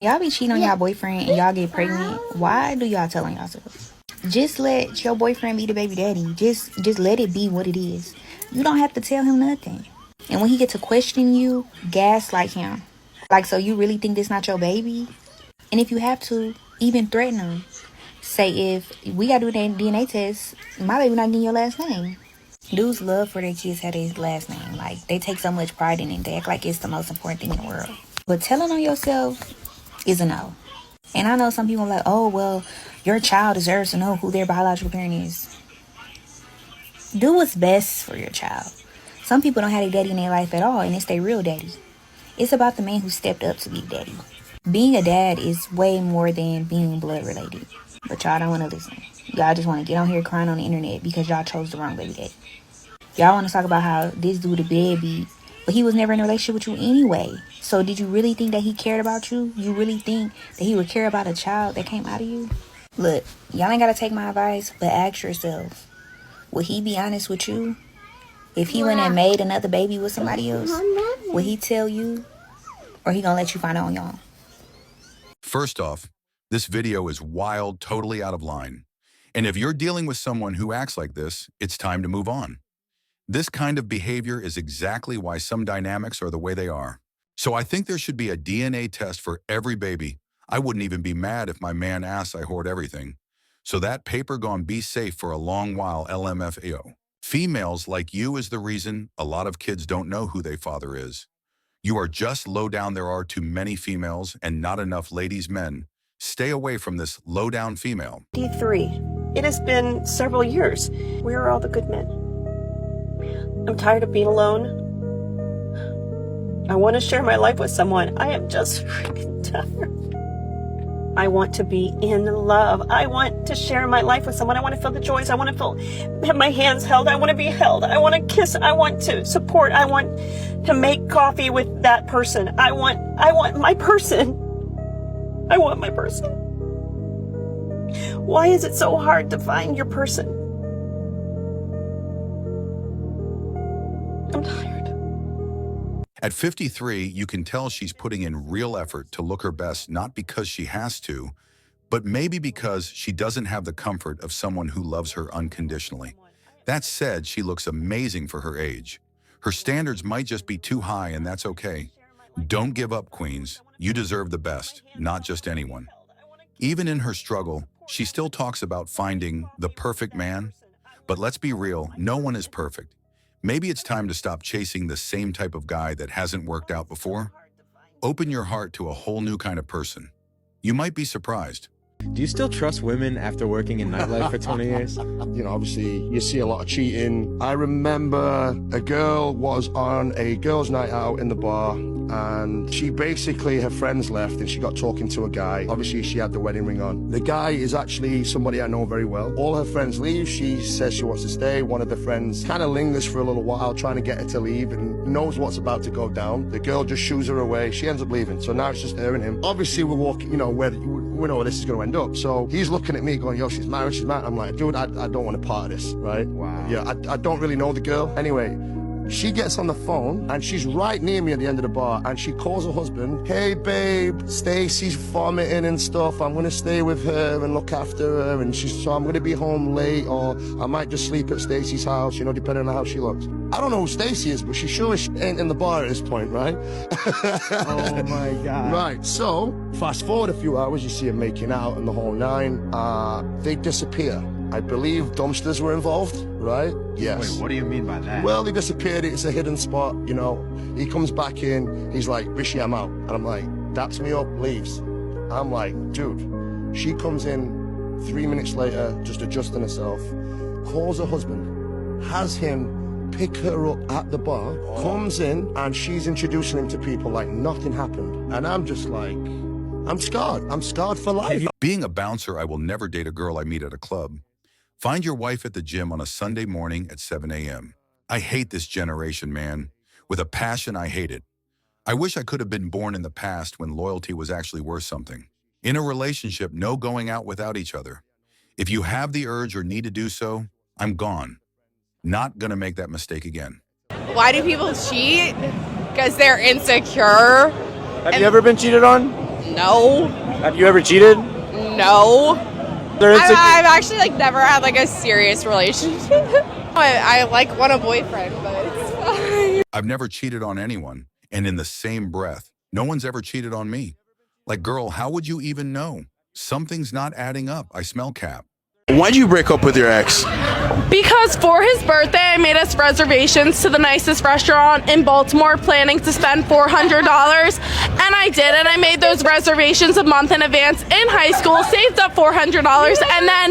Y'all be cheating on y'all boyfriend and y'all get pregnant. Why do y'all tell on yourselves? Just let your boyfriend be the baby daddy. Just let it be what it is. You don't have to tell him nothing. And when he get to question you, gaslight him. Like, so you really think this not your baby? And if you have to, even threaten him. Say, if we gotta do a DNA test, my baby not getting your last name. Dudes love for their kids have their last name. Like, they take so much pride in it. They act like it's the most important thing in the world. But telling on yourself is a no. And I know some people are like, oh, well, your child deserves to know who their biological parent is. Do what's best for your child. Some people don't have a daddy in their life at all, and it's their real daddy. It's about the man who stepped up to be daddy. Being a dad is way more than being blood related. But y'all don't want to listen. Y'all just want to get on here crying on the internet because y'all chose the wrong baby daddy. Y'all want to talk about how this dude a deadbeat, but he was never in a relationship with you anyway. So did you really think that he cared about you? You really think that he would care about a child that came out of you? Look, y'all ain't got to take my advice, but ask yourself, would he be honest with you? If he went and made another baby with somebody else, would he tell you? Or he gonna let you find out on your own? First off, this video is wild, totally out of line. And if you're dealing with someone who acts like this, it's time to move on. This kind of behavior is exactly why some dynamics are the way they are. So I think there should be a DNA test for every baby. I wouldn't even be mad if my man asks I hoard everything. So that paper gon' be safe for a long while, LMFAO. Females like you is the reason a lot of kids don't know who their father is. You are just low down. There are too many females and not enough ladies men. Stay away from this low down female. D3. It has been several years. Where are all the good men? I'm tired of being alone. I want to share my life with someone. I am just freaking tired. I want to be in love. I want to share my life with someone. I want to feel the joys. I want to have my hands held. I want to be held. I want to kiss. I want to support. I want to make coffee with that person. I want my person. I want my person. Why is it so hard to find your person? I'm tired. At 53, you can tell she's putting in real effort to look her best, not because she has to, but maybe because she doesn't have the comfort of someone who loves her unconditionally. That said, she looks amazing for her age. Her standards might just be too high, and that's okay. Don't give up, queens. You deserve the best, not just anyone. Even in her struggle, she still talks about finding the perfect man. But let's be real, no one is perfect. Maybe it's time to stop chasing the same type of guy that hasn't worked out before. Open your heart to a whole new kind of person. You might be surprised. Do you still trust women after working in nightlife for 20 years? You know, obviously, you see a lot of cheating. I remember a girl was on a girls' night out in the bar, and she basically, her friends left, and she got talking to a guy. Obviously, she had the wedding ring on. The guy is actually somebody I know very well. All her friends leave. She says she wants to stay. One of the friends kind of lingers for a little while, trying to get her to leave, and knows what's about to go down. The girl just shoos her away. She ends up leaving. So now it's just her and him. Obviously, we're walking, you know, we know where this is going to end up. So he's looking at me going, yo, she's married. I'm like, dude, I don't want to part of this, right? Wow. Yeah, I don't really know the girl. Anyway, she gets on the phone and she's right near me at the end of the bar, and she calls her husband, hey babe, Stacy's vomiting and stuff. I'm gonna stay with her and look after her, and so I'm gonna be home late, or I might just sleep at Stacy's house, you know, depending on how she looks. I don't know who Stacy is, but she sure ain't in the bar at this point, right? Oh my God. Right, so fast forward a few hours, you see them making out and the whole nine. They disappear. I believe dumpsters were involved, right? Yes. Wait, what do you mean by that? Well, they disappeared. It's a hidden spot, you know. He comes back in. He's like, Rishi, I'm out. And I'm like, daps me up, leaves. I'm like, dude. She comes in 3 minutes later, just adjusting herself, calls her husband, has him pick her up at the bar, comes in, and she's introducing him to people like nothing happened. And I'm just like, I'm scarred. I'm scarred for life. Being a bouncer, I will never date a girl I meet at a club. Find your wife at the gym on a Sunday morning at 7 a.m. I hate this generation, man. With a passion, I hate it. I wish I could have been born in the past when loyalty was actually worth something. In a relationship, no going out without each other. If you have the urge or need to do so, I'm gone. Not gonna make that mistake again. Why do people cheat? Because they're insecure. Have you ever been cheated on? No. Have you ever cheated? No. I've actually like never had like a serious relationship. I like want a boyfriend, but it's fine. I've never cheated on anyone, and in the same breath, no one's ever cheated on me. Like, girl, how would you even know? Something's not adding up. I smell cap. Why'd you break up with your ex? Because for his birthday, I made us reservations to the nicest restaurant in Baltimore, planning to spend $400. And I did, and I made those reservations a month in advance in high school, saved up $400, and then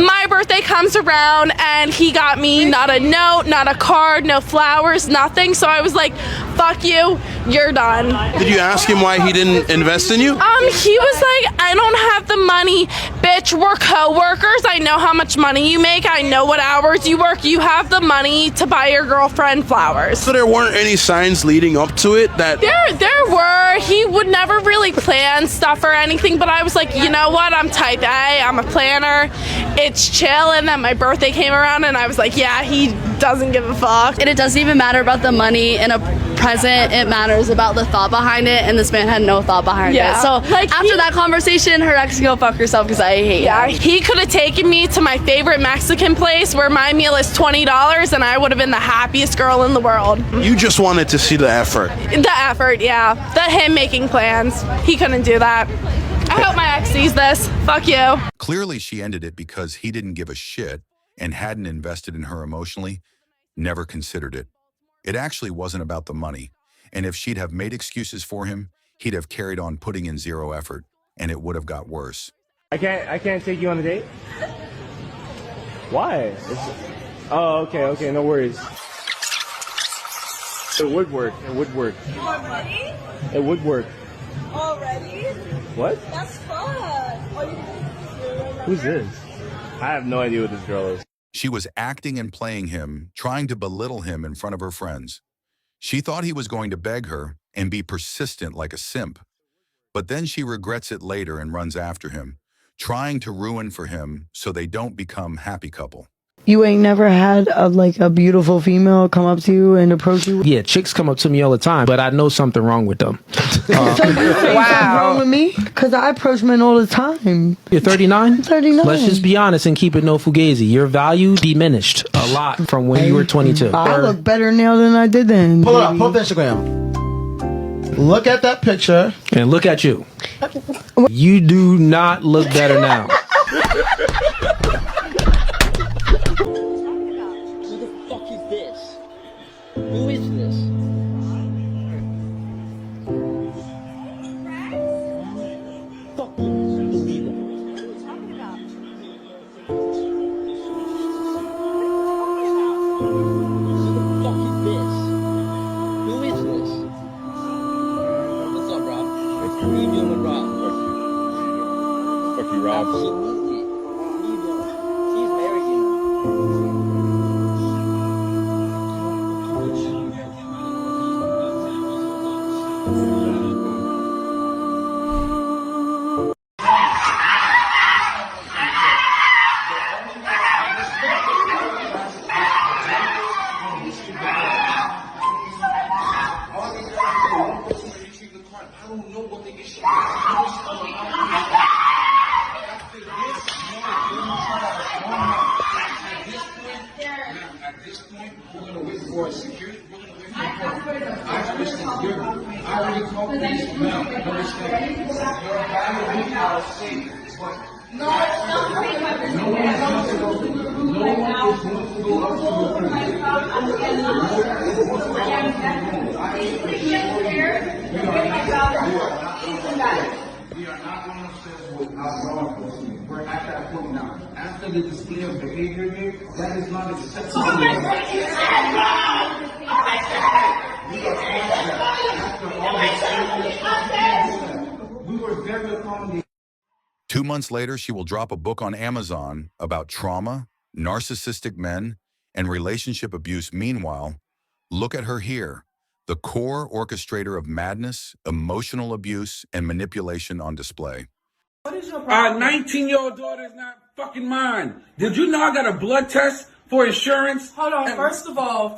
my birthday comes around, and he got me not a note, not a card, no flowers, nothing. So I was like, fuck you, you're done. Did you ask him why he didn't invest in you? He was like, I don't have the money, bitch, we're co-workers. I know how much money you make. I know what hours you work. You have the money to buy your girlfriend flowers. So there weren't any signs leading up to it that... There were. He would never really plan stuff or anything, but I was like, you know what? I'm type A. I'm a planner. It's chill. And then my birthday came around and I was like, yeah, he doesn't give a fuck. And it doesn't even matter about the money in a present. It matters about the thought behind it, and this man had no thought behind it. So like after that conversation, her ex can go fuck herself because I hate him. He could have taken me to my favorite Mexican place where my meal is $20 and I would have been the happiest girl in the world. You just wanted to see the effort. The effort, yeah. Him making plans. He couldn't do that. I hope my ex sees this. Fuck you. Clearly, she ended it because he didn't give a shit and hadn't invested in her emotionally, never considered it. It actually wasn't about the money. And if she'd have made excuses for him, he'd have carried on putting in zero effort, and it would have got worse. I can't take you on a date? Why? Oh, okay, no worries. It would work. Already? It would work. Already? What? That's fun. Who's this? I have no idea what this girl is. She was acting and playing him, trying to belittle him in front of her friends. She thought he was going to beg her and be persistent like a simp. But then she regrets it later and runs after him, trying to ruin for him so they don't become happy couple. You ain't never had a beautiful female come up to you and approach you? Yeah, chicks come up to me all the time, but I know something wrong with them. So you say something wrong with me? Because I approach men all the time. You're 39? I'm 39. Let's just be honest and keep it no fugazi. Your value diminished a lot from when you were 22. I look better now than I did then. Pull it up. Pull up Instagram. Look at that picture. And look at you. You do not look better now. Who is this? Fuck you, believe it. What are you talking about? Who the fuck is this? Who is this? What's up, Rob? What are you doing with Rob? Fuck you, Rob. Absolutely. What are you doing? She's married, you know. We're at that point now. After the display of behavior here, that is not acceptable. We were very accommodating. 2 months later, she will drop a book on Amazon about trauma, narcissistic men, and relationship abuse. Meanwhile, look at her here, the core orchestrator of madness, emotional abuse, and manipulation on display. Our 19-year-old daughter is not fucking mine. Did you know I got a blood test for insurance. Hold on. First of all,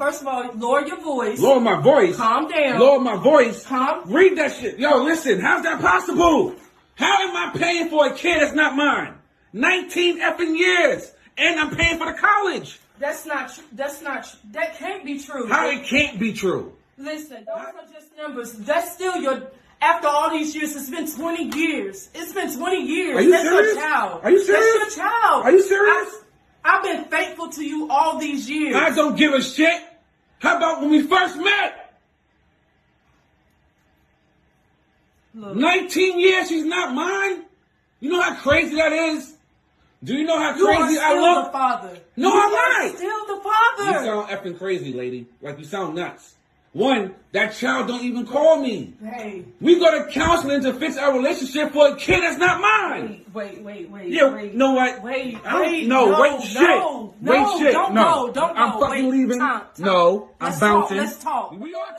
lower your voice. Lower my voice. Calm down. Lower my voice. Read that shit. Yo, listen, how's that possible? How am I paying for a kid that's not mine? 19 effing years. And I'm paying for the college. That's not true. That can't be true. How it can't be true? Listen, those are just numbers. That's still after all these years, it's been 20 years. It's been 20 years. Are you That's serious? your child. Are you serious? That's your child. Are you serious? I've been faithful to you all these years. I don't give a shit. How about when we first met? Look. 19 years, she's not mine. You know how crazy that is? Do you know how crazy I look? You are still the father. No, I'm not. Still the father. You sound effing crazy, lady. Like you sound nuts. One, that child don't even call me. Hey. We go to counseling to fix our relationship for a kid that's not mine. Wait. Yeah, you know what? Wait, shit. Don't I'm go. fucking leaving. No, I'm bouncing. Let's talk. We are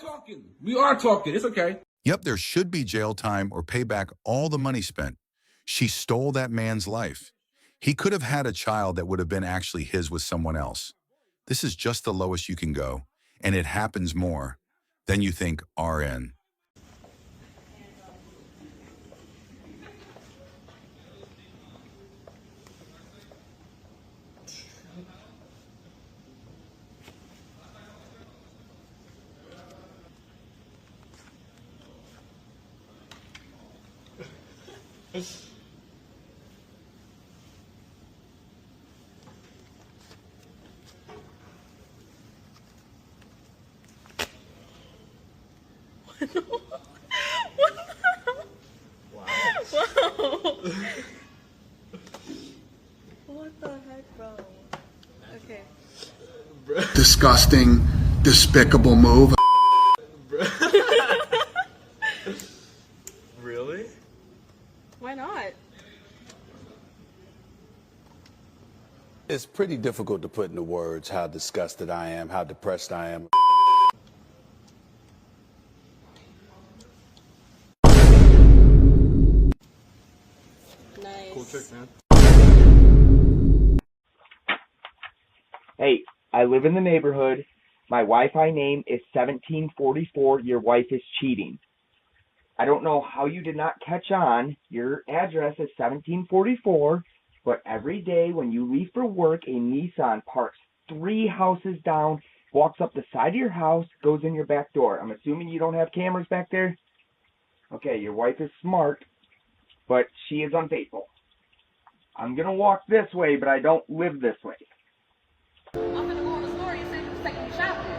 talking. It's okay. Yep, there should be jail time or pay back all the money spent. She stole that man's life. He could have had a child that would have been actually his with someone else. This is just the lowest you can go, and it happens more than you think. RN. What the heck, bro? Okay. Disgusting, despicable move. Really? Why not? It's pretty difficult to put into words how disgusted I am, how depressed I am. Nice. Cool trick, man. Hey, I live in the neighborhood. My Wi-Fi name is 1744. Your wife is cheating. I don't know how you did not catch on. Your address is 1744, but every day when you leave for work, a Nissan parks 3 houses down, walks up the side of your house, goes in your back door. I'm assuming you don't have cameras back there? Okay, your wife is smart, but she is unfaithful. I'm going to walk this way, but I don't live this way. I'm gonna go in the store. You said you was taking me shopping.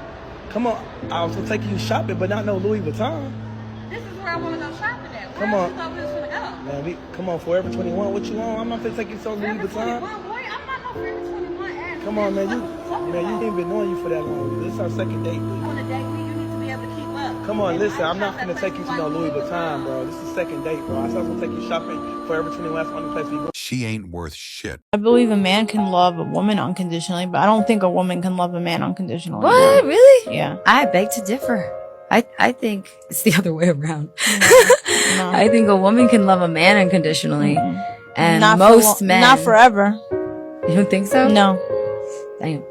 Come on, I was gonna take you shopping, but not no Louis Vuitton. This is where I want to go shopping at. Where Come on. you thought we was gonna go? Man, come on, Forever 21. What you want? I'm not gonna take you to Louis Forever Vuitton. 21, boy. I'm not no Forever 21 ass. Come on, man. You ain't been knowing you for that long. This is our second date. On a date, you need to be able to keep up. Come on, And listen. I I'm not shop gonna at take you to places no like Louis Vuitton, bro. This is second date, bro. I said I was gonna take you shopping. Forever 21. That's the only place we go. She ain't worth shit. I believe a man can love a woman unconditionally, but I don't think a woman can love a man unconditionally. What? Really? Yeah. I beg to differ. I think it's the other way around. No. I think a woman can love a man unconditionally, and Not most for men. Not forever. You don't think so? No. Damn.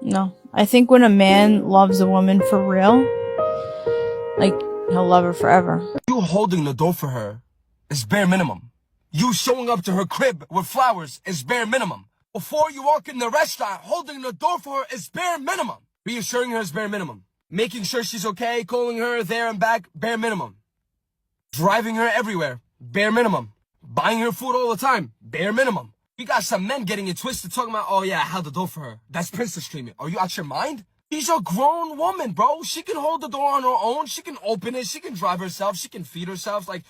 No. I think when a man loves a woman for real, like, he'll love her forever. You holding the door for her is bare minimum. You showing up to her crib with flowers is bare minimum. Before you walk in the restaurant, holding the door for her is bare minimum. Reassuring her is bare minimum. Making sure she's okay, calling her there and back, bare minimum. Driving her everywhere, bare minimum. Buying her food all the time, bare minimum. You got some men getting it twisted talking about, oh yeah, I held the door for her. That's princess treatment. Are you out your mind? She's a grown woman, bro. She can hold the door on her own. She can open it. She can drive herself. She can feed herself. Like,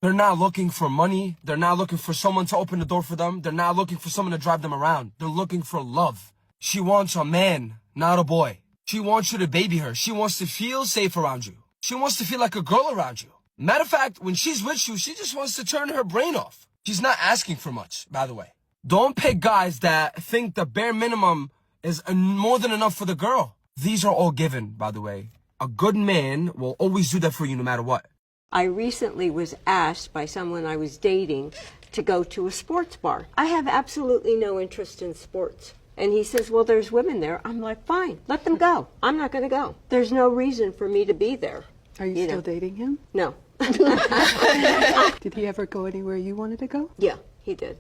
they're not looking for money. They're not looking for someone to open the door for them. They're not looking for someone to drive them around. They're looking for love. She wants a man, not a boy. She wants you to baby her. She wants to feel safe around you. She wants to feel like a girl around you. Matter of fact, when she's with you, she just wants to turn her brain off. She's not asking for much, by the way. Don't pick guys that think the bare minimum is more than enough for the girl. These are all given, by the way. A good man will always do that for you no matter what. I recently was asked by someone I was dating to go to a sports bar. I have absolutely no interest in sports. And he says, well, there's women there. I'm like, fine, let them go. I'm not going to go. There's no reason for me to be there. Are you still dating him? No. Did he ever go anywhere you wanted to go? Yeah, he did.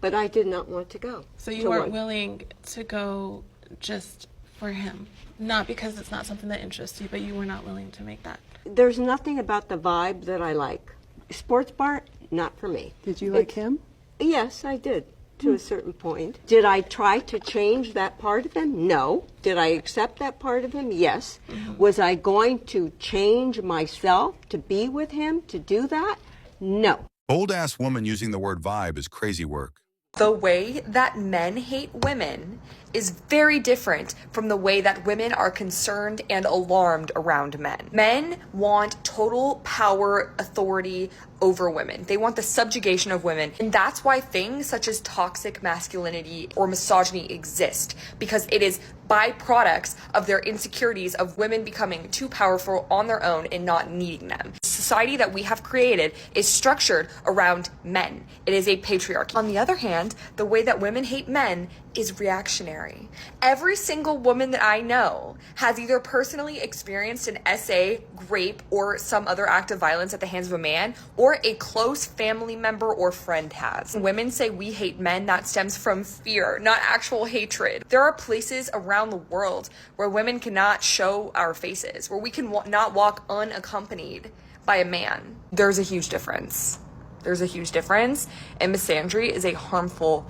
But I did not want to go. So you weren't willing to go just for him? Not because it's not something that interests you, but you were not willing to make that? There's nothing about the vibe that I like. Sports bar, not for me. Did you like him? Yes, I did, to a certain point. Did I try to change that part of him? No. Did I accept that part of him? Yes. Was I going to change myself to be with him, to do that? No. Bold-ass woman using the word vibe is crazy work. The way that men hate women is very different from the way that women are concerned and alarmed around men. Men want total power, authority over women. They want the subjugation of women. And that's why things such as toxic masculinity or misogyny exist, because it is byproducts of their insecurities of women becoming too powerful on their own and not needing them. The society that we have created is structured around men. It is a patriarchy. On the other hand, the way that women hate men is reactionary. Every single woman that I know has either personally experienced an SA, rape, or some other act of violence at the hands of a man, or a close family member or friend has. When women say we hate men, that stems from fear, not actual hatred. There are places around the world where women cannot show our faces, where we can not walk unaccompanied by a man. There's a huge difference. There's a huge difference, and misandry is a harmful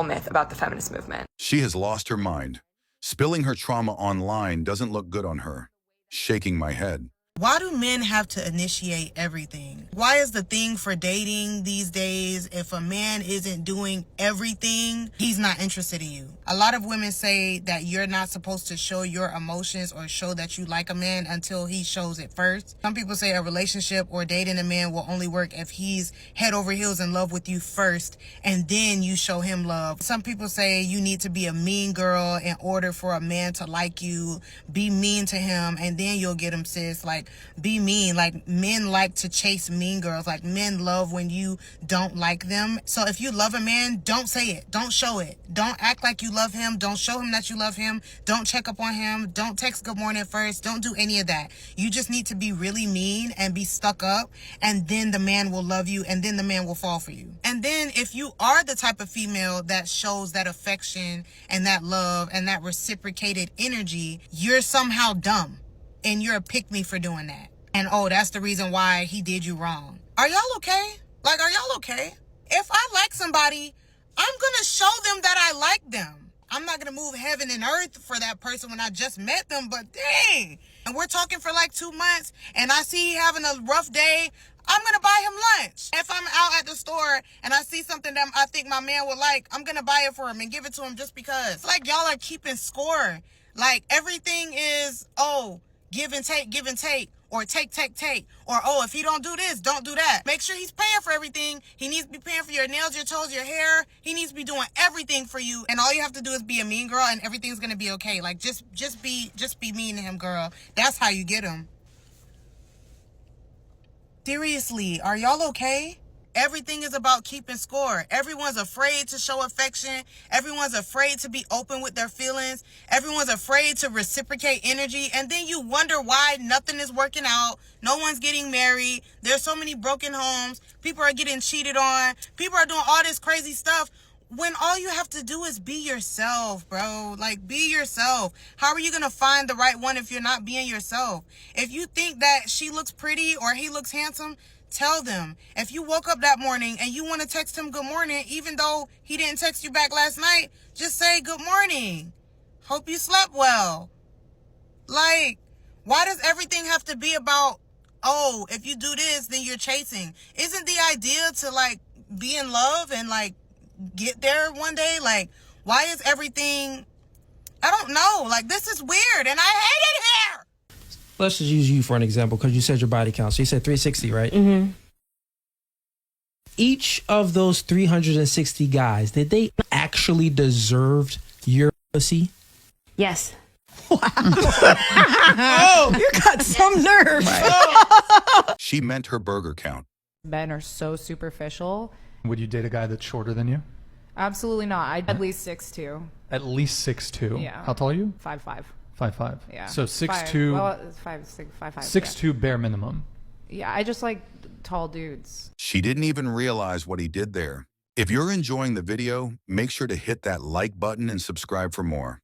myth about the feminist movement. She has lost her mind. Spilling her trauma online doesn't look good on her. Shaking my head. Why do men have to initiate everything? Why is the thing for dating these days, if a man isn't doing everything, he's not interested in you? A lot of women say that you're not supposed to show your emotions or show that you like a man until he shows it first. Some people say a relationship or dating a man will only work if he's head over heels in love with you first, and then you show him love. Some people say you need to be a mean girl in order for a man to like you. Be mean to him, and then you'll get him, sis. Like, be mean. Like, men like to chase mean girls. Like, men love when you don't like them. So if you love a man, don't say it. Don't show it. Don't act like you love him. Don't show him that you love him. Don't check up on him. Don't text good morning first. Don't do any of that. You just need to be really mean and be stuck up, and then the man will love you, and then the man will fall for you. And then if you are the type of female that shows that affection and that love and that reciprocated energy, you're somehow dumb. And you're a pick-me for doing that. And oh, that's the reason why he did you wrong. Are y'all okay? Like, are y'all okay? If I like somebody, I'm gonna show them that I like them. I'm not gonna move heaven and earth for that person when I just met them, but dang. And we're talking for like 2 months, and I see he having a rough day, I'm gonna buy him lunch. If I'm out at the store and I see something that I think my man would like, I'm gonna buy it for him and give it to him just because. It's like y'all are keeping score. Like, everything is, oh, give and take, or take, or, oh, if he don't do this, don't do that. Make sure he's paying for everything. He needs to be paying for your nails, your toes, your hair. He needs to be doing everything for you. And all you have to do is be a mean girl, and everything's gonna be okay. Like, just be mean to him, girl. That's how you get him. Seriously, are y'all okay? Everything is about keeping score. Everyone's afraid to show affection. Everyone's afraid to be open with their feelings. Everyone's afraid to reciprocate energy. And then you wonder why nothing is working out. No one's getting married. There's so many broken homes. People are getting cheated on. People are doing all this crazy stuff, when all you have to do is be yourself, bro. Like, be yourself. How are you going to find the right one if you're not being yourself? If you think that she looks pretty or he looks handsome, tell them. If you woke up that morning and you want to text him good morning, even though he didn't text you back last night, just say good morning. Hope you slept well. Like, why does everything have to be about, oh, if you do this, then you're chasing? Isn't the idea to, like, be in love and, like, get there one day? Like, why is everything, I don't know. Like, this is weird, and I hate it here. Let's just use you for an example, because you said your body count. So you said 360, right? Mm-hmm. Each of those 360 guys, did they actually deserve your pussy? Yes. Oh, you got some nerve. She meant her burger count. Men are so superficial. Would you date a guy that's shorter than you? Absolutely not. I'd at least 6'2". At least 6'2". Yeah. How tall are you? 5'5". 5'5". Yeah. So 6'2". Well, it's 5'6", 5'5". 6'2" bare minimum. Yeah, I just like tall dudes. She didn't even realize what he did there. If you're enjoying the video, make sure to hit that like button and subscribe for more.